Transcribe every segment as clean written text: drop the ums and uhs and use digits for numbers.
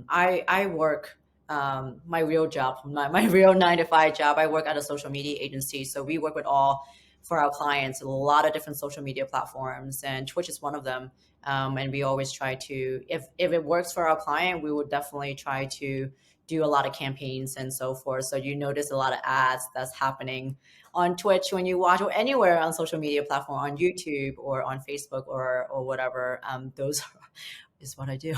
I work my real job, my real 9 to 5 job. I work at a social media agency, so we work with all for our clients a lot of different social media platforms, and Twitch is one of them. And we always try to, if it works for our client, we would definitely try to do a lot of campaigns and so forth. So you notice a lot of ads that's happening on Twitch when you watch, or anywhere on social media platform, on YouTube or on Facebook or whatever. Those is what I do.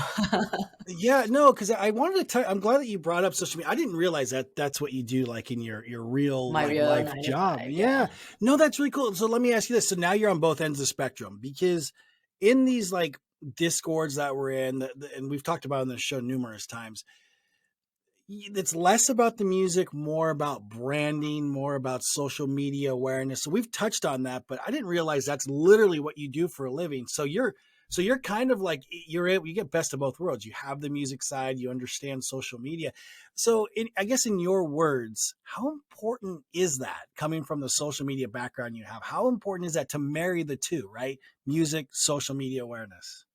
Yeah, no, because I wanted to tell. I'm glad that you brought up social media. I didn't realize that that's what you do, like in your real My like real life nine to job. five, Yeah, yeah. no, that's really cool. So let me ask you this. So now you're on both ends of the spectrum because in these like discords that we're in, and we've talked about on the show numerous times, it's less about the music, more about branding, more about social media awareness. So we've touched on that, but I didn't realize that's literally what you do for a living. So you're kind of like you get best of both worlds. You have the music side, you understand social media. So I guess in your words, how important is that coming from the social media background you have? How important is that to marry the two, right? Music, social media awareness.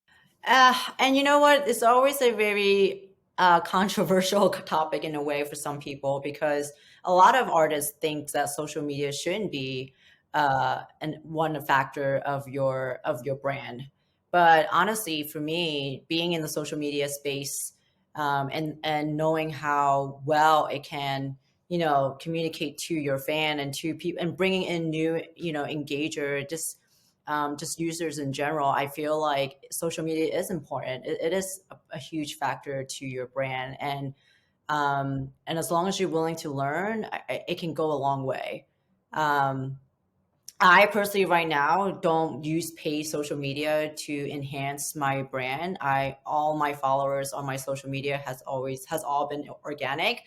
And you know what? It's always a very controversial topic in a way for some people, because a lot of artists think that social media shouldn't be one factor of your brand. But honestly, for me, being in the social media space, and knowing how well it can, communicate to your fan and to people, and bringing in new, engager, just users in general, I feel like social media is important. It is a huge factor to your brand, and as long as you're willing to learn, it can go a long way. Um, I personally, right now, don't use paid social media to enhance my brand. I All my followers on my social media has all been organic.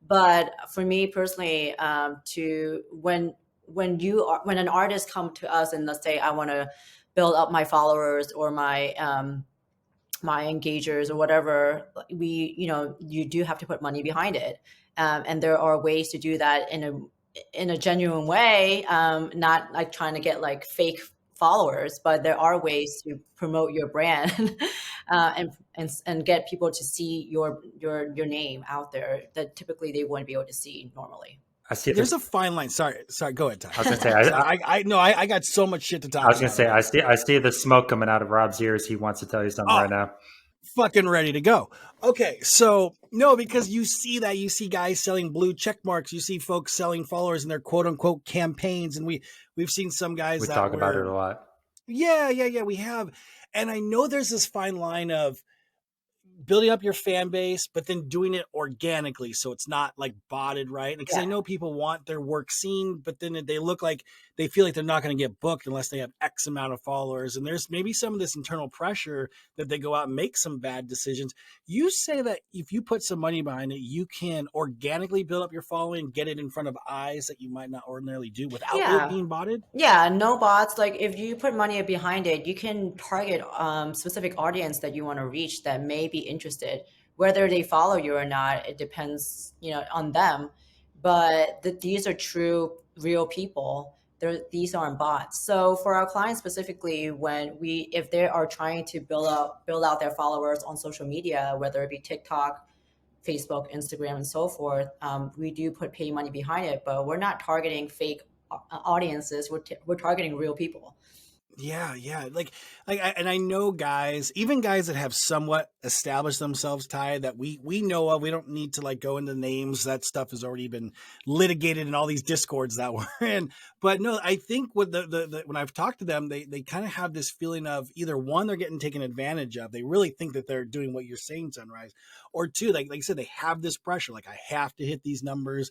But for me personally, to when an artist come to us and let's say I want to build up my followers or my engagers or whatever, you do have to put money behind it, and there are ways to do that in a genuine way, not like trying to get like fake followers, but there are ways to promote your brand, and get people to see your name out there that typically they wouldn't be able to see normally. I see There's this. a fine line. Sorry. Go ahead, Ty. I was gonna say. So I no, I got so much shit to I talk was gonna about. say. Okay. I see the smoke coming out of Rob's ears. He wants to tell you something Oh, right now. fucking ready to go. Okay, so no, because you see that you see guys selling blue check marks, you see folks selling followers in their quote unquote campaigns, and we've seen some guys We that talk about were it a lot. yeah, we have, and I know there's this fine line of building up your fan base, but then doing it organically. So it's not like botted, right? Because I Yeah. know people want their work seen, but then they look like they feel like they're not going to get booked unless they have X amount of followers. And there's maybe some of this internal pressure that they go out and make some bad decisions. You say that if you put some money behind it, you can organically build up your following, get it in front of eyes that you might not ordinarily do without it Yeah. being botted. Yeah, no bots. Like if you put money behind it, you can target specific audience that you want to reach that may be interested. Whether they follow you or not, it depends, on them. But these are true, real people. These aren't bots. So for our clients specifically, if they are trying to build out their followers on social media, whether it be TikTok, Facebook, Instagram, and so forth, we do put pay money behind it, but we're not targeting fake audiences. We're targeting real people. Yeah. And I know guys, even guys that have somewhat established themselves, Ty, that we know of. We don't need to like go into names. That stuff has already been litigated in all these discords that we're in. But no, I think with the when I've talked to them, they kind of have this feeling of either one, they're getting taken advantage of. They really think that they're doing what you're saying, Sunryse, or two, like you said, they have this pressure. Like I have to hit these numbers.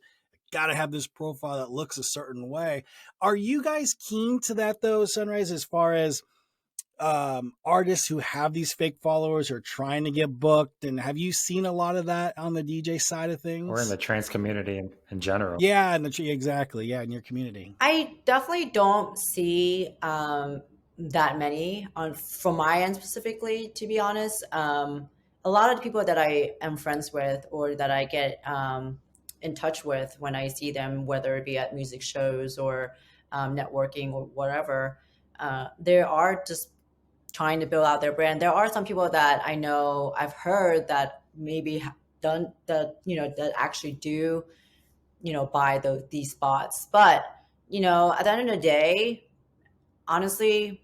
Got to have this profile that looks a certain way. Are you guys keen to that though, Sunryse, as far as artists who have these fake followers or trying to get booked? And have you seen a lot of that on the DJ side of Or in things? the trance community in general. Yeah, exactly. Yeah, in your community. I definitely don't see that many on from my end specifically. To be honest, a lot of the people that I am friends with or that I get in touch with when I see them, whether it be at music shows or networking or whatever, there are just trying to build out their brand. There are some people that I know, I've heard that maybe done that, that actually do, buy these spots. But, at the end of the day, honestly,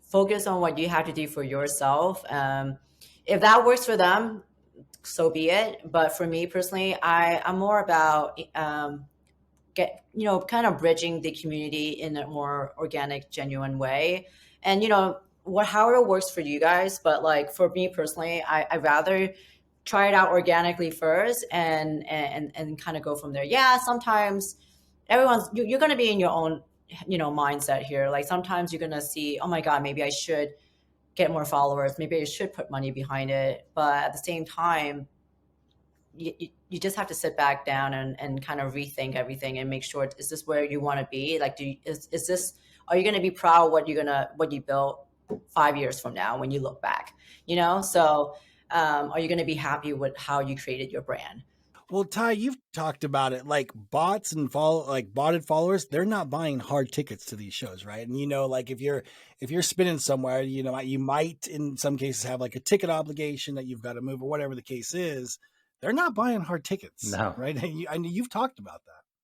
focus on what you have to do for yourself. If that works for them, so be it. But for me personally, I'm more about kind of bridging the community in a more organic, genuine way. And however works for you guys, but like for me personally, I rather try it out organically first and kind of go from there. Yeah, sometimes you're going to be in your own mindset here. Like sometimes you're going to see, oh my god, maybe I should get more followers, maybe I should put money behind it. But at the same time, you just have to sit back down and kind of rethink everything and make sure, is this where you want to be? Like, is this, are you going to be proud what you built 5 years from now when you look back? So are you going to be happy with how you created your brand? Well, Ty, you've talked about it. Like bots and botted followers, they're not buying hard tickets to these shows, right? And like if you're spinning somewhere, you might in some cases have like a ticket obligation that you've got to move or whatever the case is. They're not buying hard tickets, No. right? And you've talked about that.